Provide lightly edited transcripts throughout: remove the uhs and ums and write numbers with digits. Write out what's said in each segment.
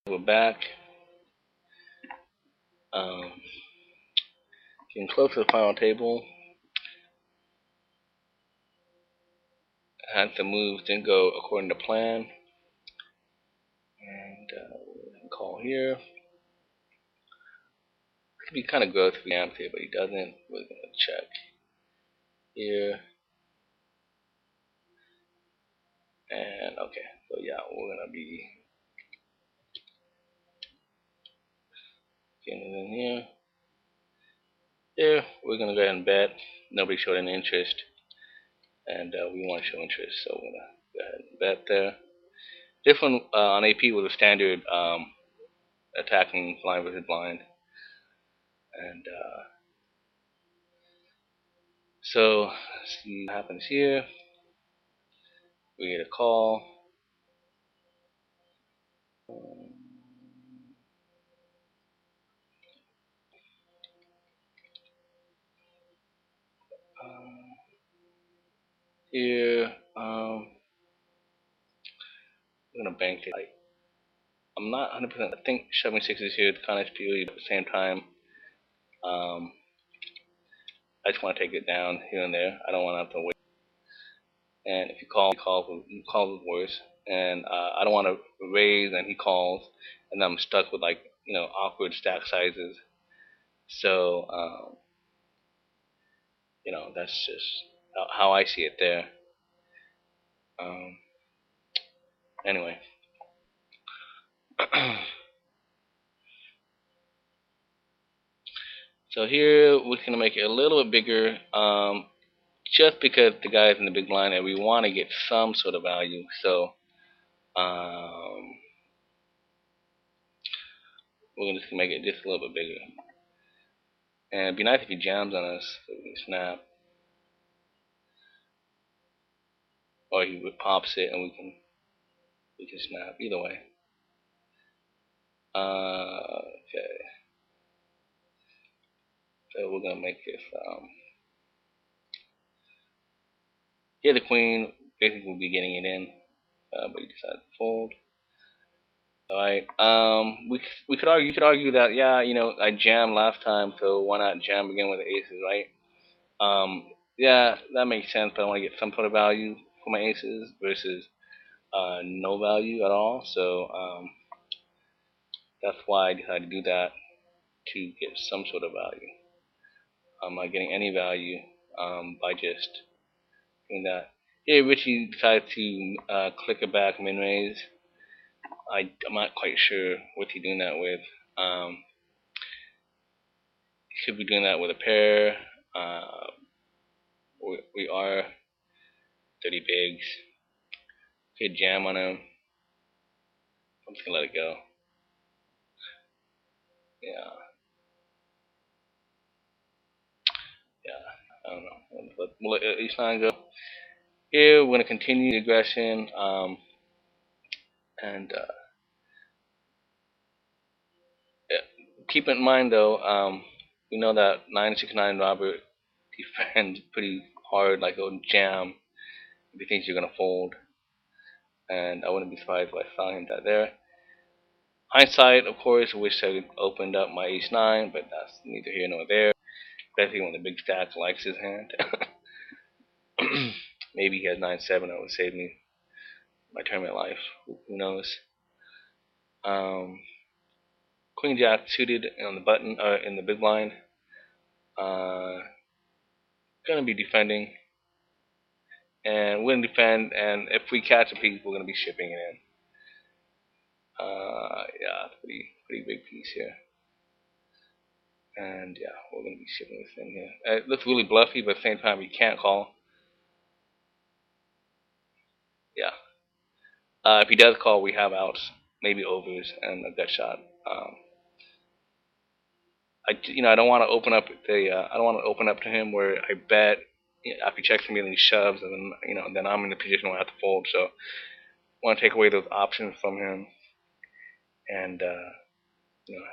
We're back. Um, Getting close to the final table. Had some moves didn't go according to plan. And call here. Could be kind of gross if he amps here, but he doesn't. We're gonna check here. And okay, so yeah, we're gonna be getting in here. There, we're gonna go ahead and bet. Nobody showed any interest, and we want to show interest, so we're gonna go ahead and bet there. This one on AP was a standard attacking blind versus blind, and so let's see what happens here. We get a call. Here, we're gonna bank it. I'm not 100%. I think shoving sixes here is kind of speedy, but at the same time, um, I just want to take it down here and there. I don't want to have to wait. And if he calls with worse. And I don't want to raise, and he calls, and I'm stuck with like awkward stack sizes. So that's just how I see it there. Um, anyway. So here we're gonna make it a little bit bigger, just because the guy's in the big blind and we want to get some sort of value. So we're gonna just make it just a little bit bigger. And it'd be nice if he jams on us so we can snap, or he pops it and we can snap. Either way. Okay. So we're gonna make this. Here the queen basically will be getting it in, but he decided to fold. All right. We could argue. You could argue that I jammed last time, so why not jam again with the aces, right? Yeah, that makes sense. But I want to get some sort of value for my aces versus no value at all. So that's why I decided to do that, to get some sort of value. I'm not getting any value by just doing that. Here, Richie decided to click it back min raise. I'm not quite sure what he's doing that with. He should be doing that with a pair. We are 30 bigs. Could jam on him. I'm just gonna let it go. Yeah. I don't know. But we'll let each line go. Here, we're gonna continue the aggression. And keep in mind though, we know that 969 Robert defends pretty hard, like he'll jam if he thinks you're gonna fold. And I wouldn't be surprised if I saw him that there. Hindsight, of course, I wish I opened up my ace nine, but that's neither here nor there. Especially when the big stack likes his hand. Maybe he has 9-7 that would save me my tournament life. Who knows? Queen Jack suited on the button, in the big blind. Gonna be defending, and we're gonna defend. And if we catch a piece, we're gonna be shipping it in. Yeah, pretty big piece here. And yeah, we're gonna be shipping this in here. It looks really bluffy, but at the same time, you can't call. Yeah. If he does call, we have outs, maybe overs, and a gut shot. I don't want to open up I don't want to open up to him where I bet if he checks me and he shoves, and then I'm in the position where I have to fold. So I want to take away those options from him and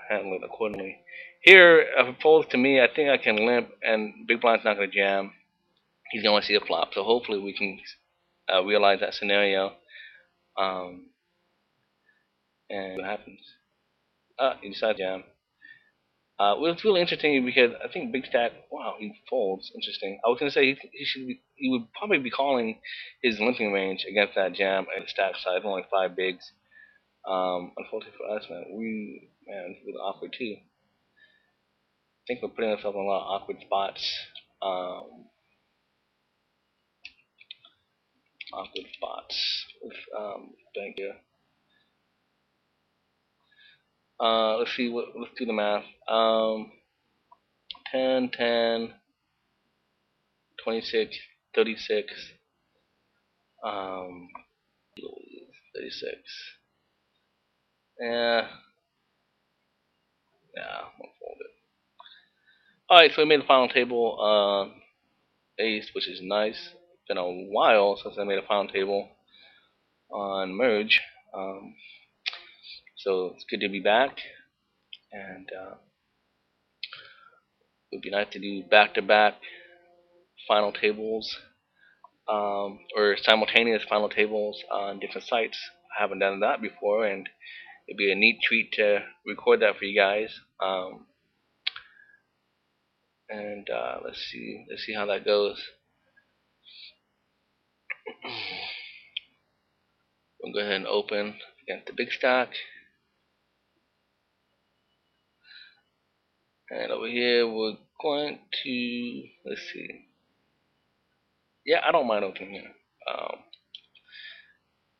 handle it accordingly. Here, if it folds to me, I think I can limp, and big blind's not going to jam. He's going to see a flop. So hopefully we can realize that scenario. and what happens? He decides to jam. Well, it's really interesting because I think Big Stack, wow, he folds. Interesting. I was gonna say he would probably be calling his limping range against that jam at the stack size, only 5 bigs. Unfortunately for us, man, it's really awkward too. I think we're putting ourselves in a lot of awkward spots. Um, awkward spots with bank here. Let's see what. Let's do the math. 10, 10, 26, 36. Um, 36. Yeah, yeah, I'll fold it. Alright, so we made the final table ace, which is nice. It's been a while since I made a final table on merge. Um, so it's good to be back, and it would be nice to do back-to-back final tables, or simultaneous final tables on different sites. I haven't done that before, and it'd be a neat treat to record that for you guys. And let's see how that goes. We'll go ahead and open against the big stack. And over here, we're going to, let's see. Yeah, I don't mind opening here.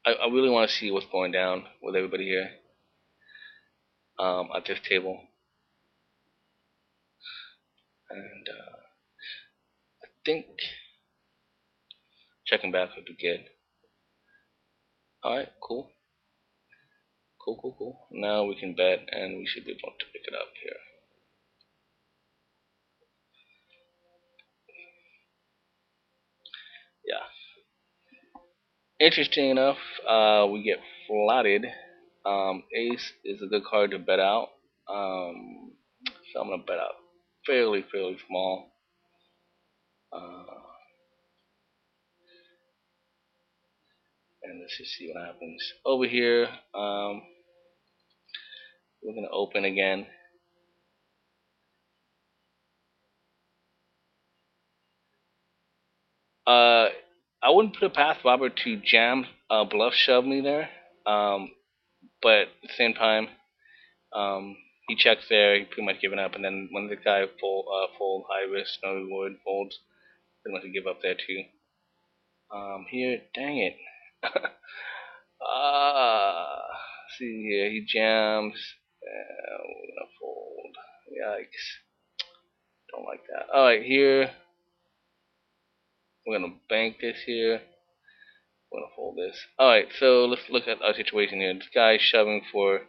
I really want to see what's going down with everybody here at this table. And I think checking back would be good. Alright, cool. Cool. Now we can bet, and we should be able to pick it up here. Yeah. Interesting enough, we get flatted. Ace is a good card to bet out. So I'm gonna bet out fairly small. And let's just see what happens. Over here, we're gonna open again. I wouldn't put it past Robert to jam, bluff shove me there. But at the same time, um, he checks there. He pretty much given up, and then when the guy fold high risk, no reward folds, pretty much give up there too. Here, dang it. See here, he jams. We're gonna fold. Yikes. Don't like that. Alright, here, we're gonna bank this here. We're gonna fold this. Alright, so let's look at our situation here. This guy's shoving for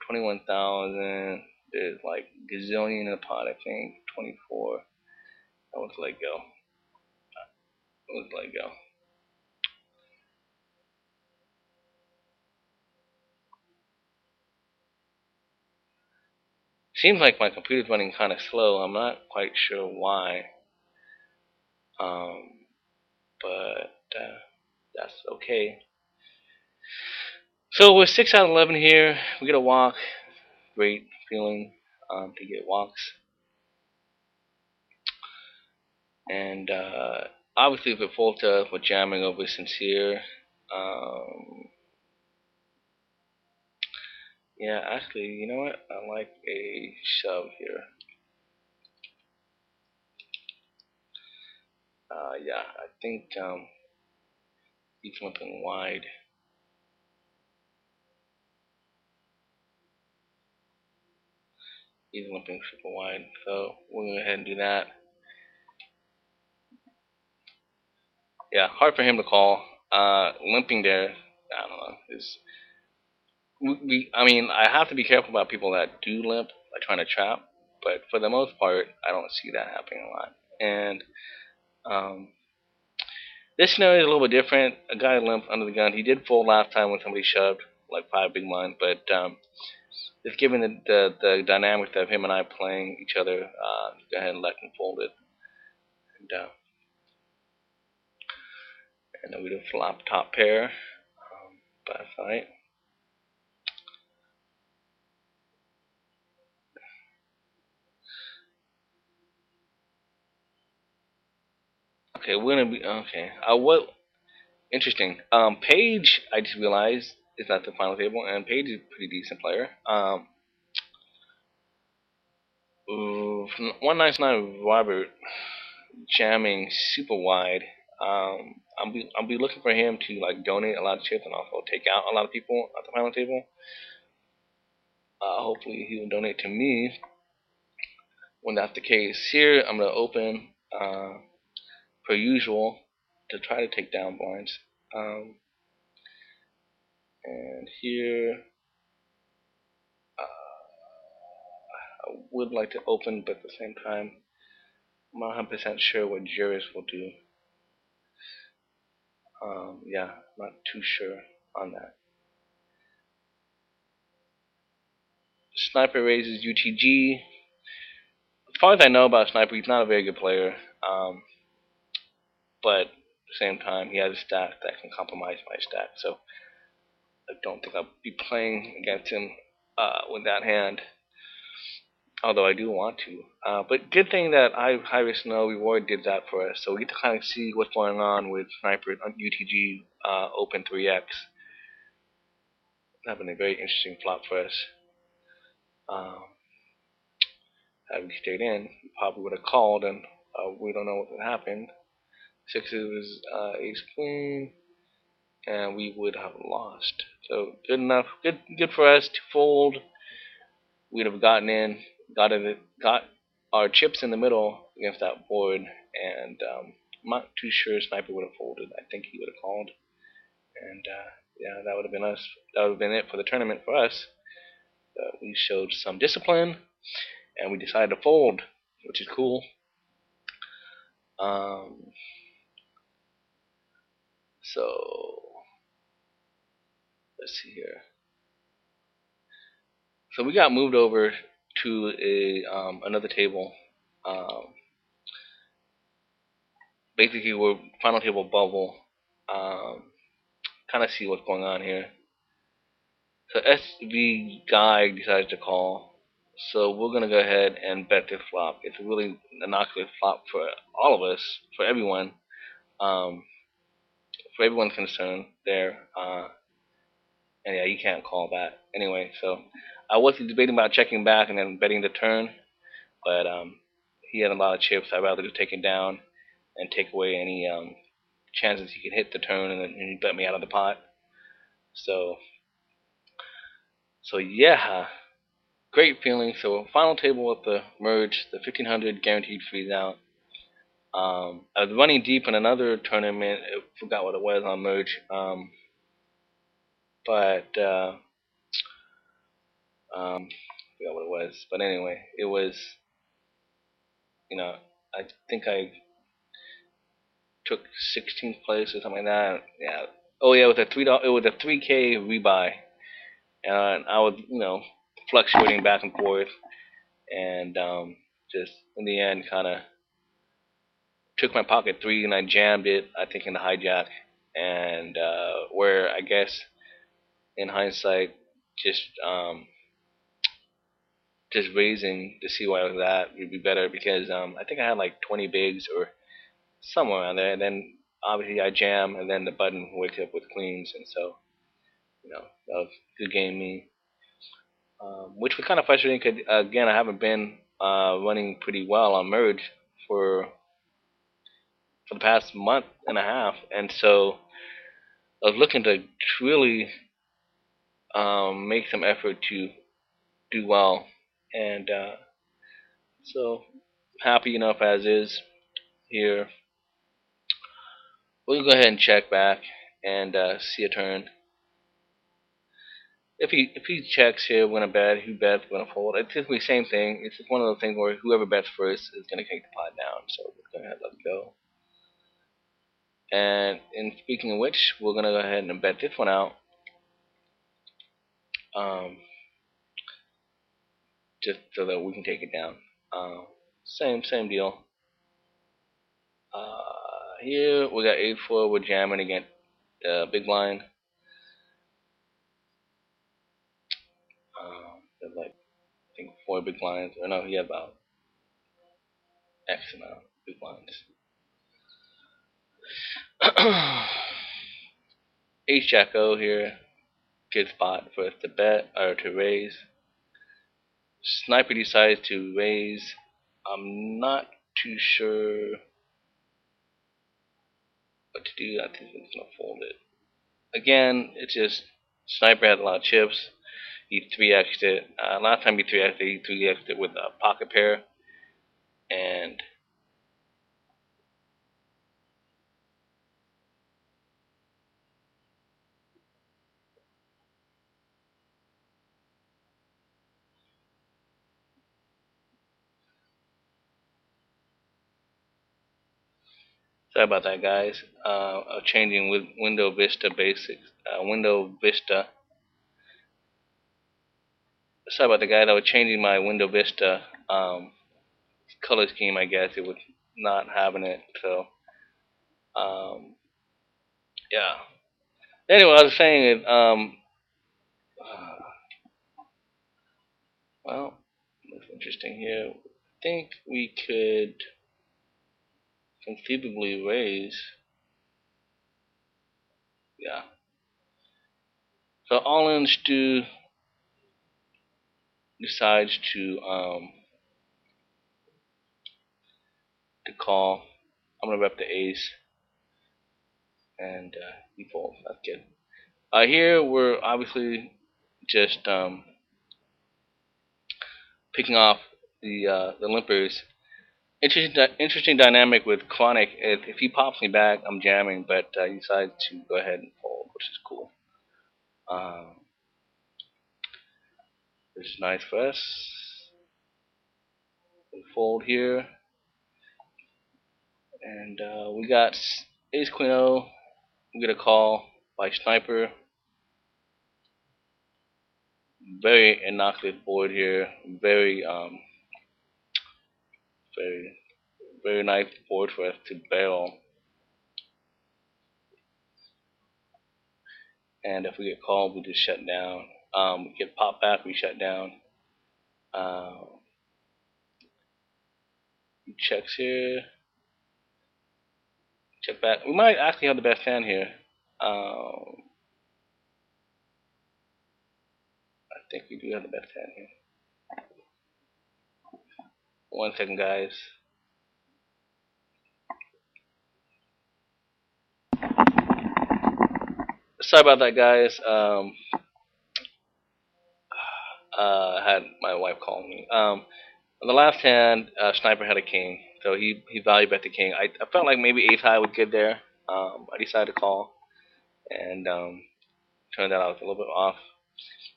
21,000. There's like gazillion in the pot, I think. 24. I want to let go. Let's let go. Seems like my computer's running kind of slow. I'm not quite sure why. Um, but that's okay. So we're 6 out of 11 here. We get a walk. Great feeling to get walks. And obviously, if it folds to us, we're jamming over sincere. Yeah, actually, you know what? I like a shove here. Yeah, I think he's limping wide. He's limping super wide. So we're going to go ahead and do that. Yeah, hard for him to call. Limping there, I don't know. I mean, I have to be careful about people that do limp, like trying to trap. But for the most part, I don't see that happening a lot. And um, this scenario is a little bit different. A guy limped under the gun. He did fold last time when somebody shoved like 5 big blinds, but just given the dynamics of him and I playing each other, go ahead and let him fold it. And then we do flop top pair. But that's alright. Okay, we're gonna be okay. What interesting. Paige, I just realized is at the final table, and Paige is a pretty decent player. 199 Robert jamming super wide. I'll be looking for him to like donate a lot of chips and also take out a lot of people at the final table. Hopefully he will donate to me when that's the case. Here I'm gonna open per usual to try to take down blinds. And here I would like to open, but at the same time I'm not 100% sure what Juris will do. Yeah, not too sure on that. Sniper raises UTG. As far as I know about Sniper, he's not a very good player. But at the same time, he has a stack that can compromise my stack. So I don't think I'll be playing against him with that hand. Although I do want to. But good thing that High Risk No Reward did that for us. So we get to kind of see what's going on with Sniper on UTG Open 3X. That been a very interesting flop for us. Had we stayed in, we probably would have called, and we don't know what would happen. Sixes, ace queen, and we would have lost. So good enough, good for us to fold. We'd have gotten in, got our chips in the middle against that board, and I'm not too sure Sniper would have folded. I think he would have called, and yeah, that would have been us. That would have been it for the tournament for us. We showed some discipline, and we decided to fold, which is cool. So let's see here. So we got moved over to a another table. Basically, we're final table bubble. Kind of see what's going on here. So SV guy decides to call. So we're gonna go ahead and bet this flop. It's a really innocuous flop for all of us, um, for everyone's concerned there. And yeah, you can't call that anyway. So I was debating about checking back and then betting the turn, but he had a lot of chips. I'd rather just take it down and take away any chances he could hit the turn, and then he bet me out of the pot. So yeah, great feeling. So final table with the merge, the 1500 guaranteed freeze out. I was running deep in another tournament. I forgot what it was on merge, but forgot what it was. But anyway, it was, I think I took 16th place or something like that. Yeah. Oh yeah, it was a $3. It was a 3K rebuy, and I was fluctuating back and forth, and just in the end kind of took my pocket three and I jammed it. I think in the hijack, and where I guess in hindsight just just raising to see where I was at would be better because I think I had like 20 bigs or somewhere around there, and then obviously I jam, and then the button wakes up with queens, and so that was a good game me. Which was kind of frustrating because again I haven't been running pretty well on merge for the past month and a half, and so I was looking to really make some effort to do well, and so happy enough as is here. We'll go ahead and check back and see a turn. If he checks here, we're gonna bet. Who bets? We're gonna fold. It's just the same thing. It's just one of those things where whoever bets first is gonna take the pot down. So we're gonna let it go. And in speaking of which, we're gonna go ahead and bet this one out. Um, just so that we can take it down. Same deal. Here we got 8-4. We're jamming against big blind. There's like I think 4 big blinds. Or no, he had about X amount of big blinds. Ace Jack O here. Good spot for us to bet or to raise. Sniper decides to raise. I'm not too sure what to do. I think he's gonna fold it. Again, it's just Sniper had a lot of chips. He 3x'd it. Last time he 3x'd it, he 3x'd it with a pocket pair. And sorry about that, guys. Changing with Window Vista Basics. Window Vista. Sorry about the guys. I was changing my Window Vista color scheme. I guess it was not having it. So yeah. Anyway, I was saying it. Well, looks interesting here. I think we could conceivably raise. Yeah. So all in Stu decides to call. I'm gonna rep the ace, and he folds. That's good. Here we're obviously just picking off the limpers. Interesting dynamic with Chronic. If he pops me back, I'm jamming, but he decides to go ahead and fold, which is cool. Which is nice for us. We fold here, and we got Ace Queen O. We get a call by Sniper. Very innocuous board here. Very, very nice board for us to barrel. And if we get called, we just shut down. We get popped back, we shut down. Checks here. Check back. We might actually have the best hand here. I think we do have the best hand here. 1 second, guys. Sorry about that, guys. I had my wife calling me. On the last hand, Sniper had a king, so he value bet the king. I felt like maybe ace high would get there. I decided to call, and turned out I was a little bit off.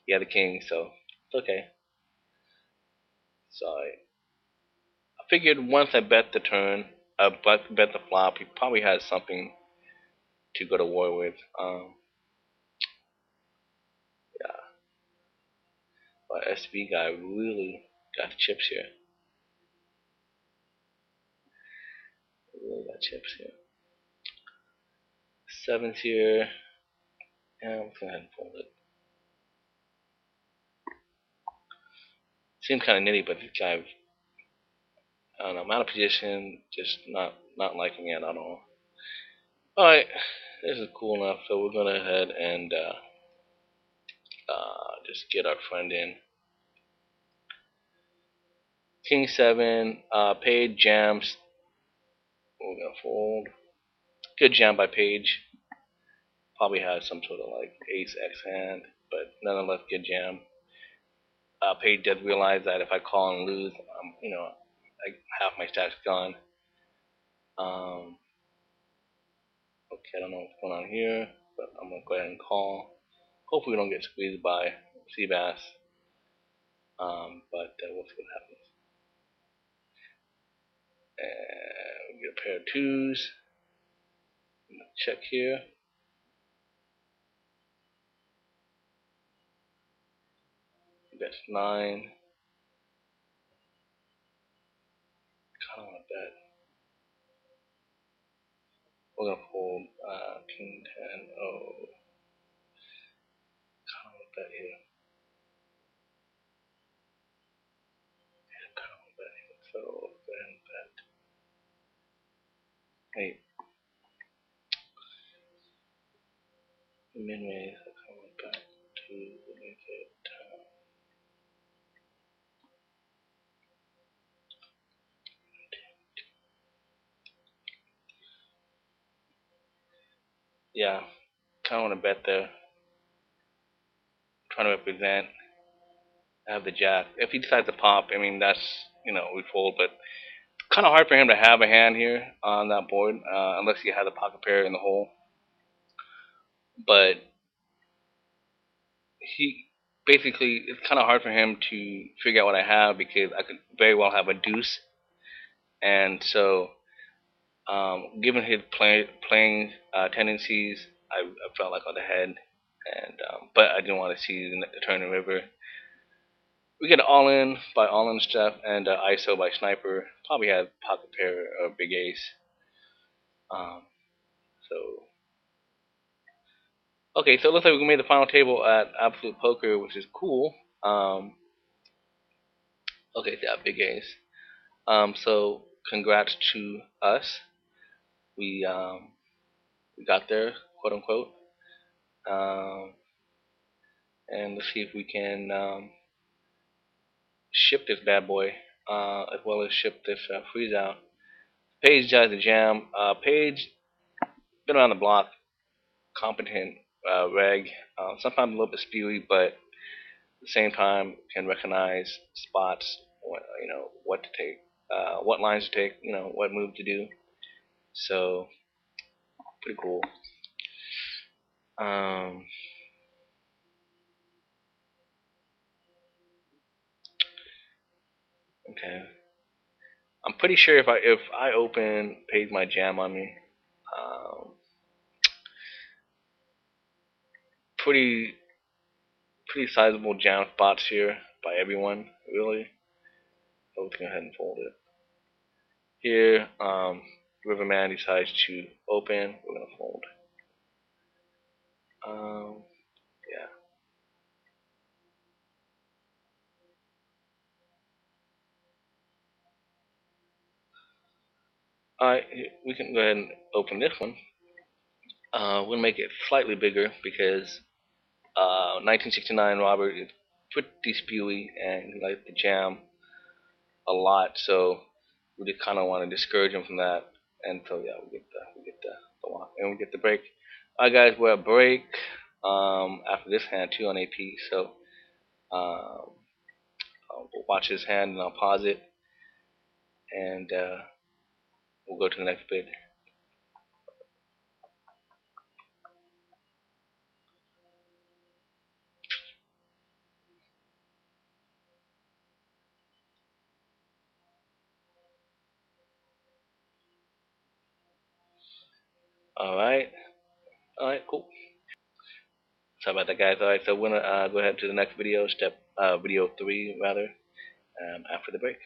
He had a king, so it's okay. So I figured once I bet the turn, bet the flop, he probably has something to go to war with. Yeah, but SB guy really got the chips here. Really got chips here. Sevens here. Yeah, I'm go ahead and fold it. Seems kind of nitty, but this guy, I don't know, I'm out of position, just not liking it at all. All right, this is cool enough, so we're gonna head and just get our friend in. King 7, Page jams. We're gonna fold. Good jam by Page. Probably has some sort of like ace X hand, but nonetheless good jam. Page does realize that if I call and lose, like half my stack's gone. Okay, I don't know what's going on here, but I'm gonna go ahead and call. Hopefully we don't get squeezed by Seabass. But we'll see what happens. And we get a pair of twos. Check here. That's 9. Kinda wanna bet. We're gonna fold King 10. Oh, kinda wanna bet here. Yeah, kinda wanna bet here. So go ahead and bet. Hey. min raise, I went back to make it. Yeah, kind of want to bet there. Trying to represent. I have the jack. If he decides to pop, I mean that's we fold, but kind of hard for him to have a hand here on that board unless he has a pocket pair in the hole. But he basically it's kind of hard for him to figure out what I have because I could very well have a deuce, and so given his playing tendencies, I felt like on the head, and but I didn't want to see the turn and river. We get all in by all in stuff and ISO by sniper. Probably had pocket pair or big ace. Um, so okay, so it looks like we made the final table at Absolute Poker, which is cool. Okay, yeah, big ace. So congrats to us. We got there, quote unquote. Um, and let's see if we can ship this bad boy, as well as ship this freeze out. Paige does the jam. Paige been around the block, competent reg. Sometimes a little bit spewy, but at the same time can recognize spots. What to take, what lines to take. What move to do. So pretty cool. Um, okay. I'm pretty sure if I open Paige my jam on me, um, pretty pretty sizable jam spots here by everyone, really. So let's go ahead and fold it. Here, Riverman decides to open. We're gonna fold. Yeah. Alright, we can go ahead and open this one. We'll make it slightly bigger because 1969 Robert is pretty spewy and he likes to jam a lot, so we just kind of want to discourage him from that. And so yeah, we get the lock and we get the break. Alright guys, we're at break after this hand too on AP. So I'll watch his hand and I'll pause it and we'll go to the next bid. Alright, alright, cool. Sorry about that, guys. Alright, so we're gonna go ahead to the next video, video 3 rather, after the break.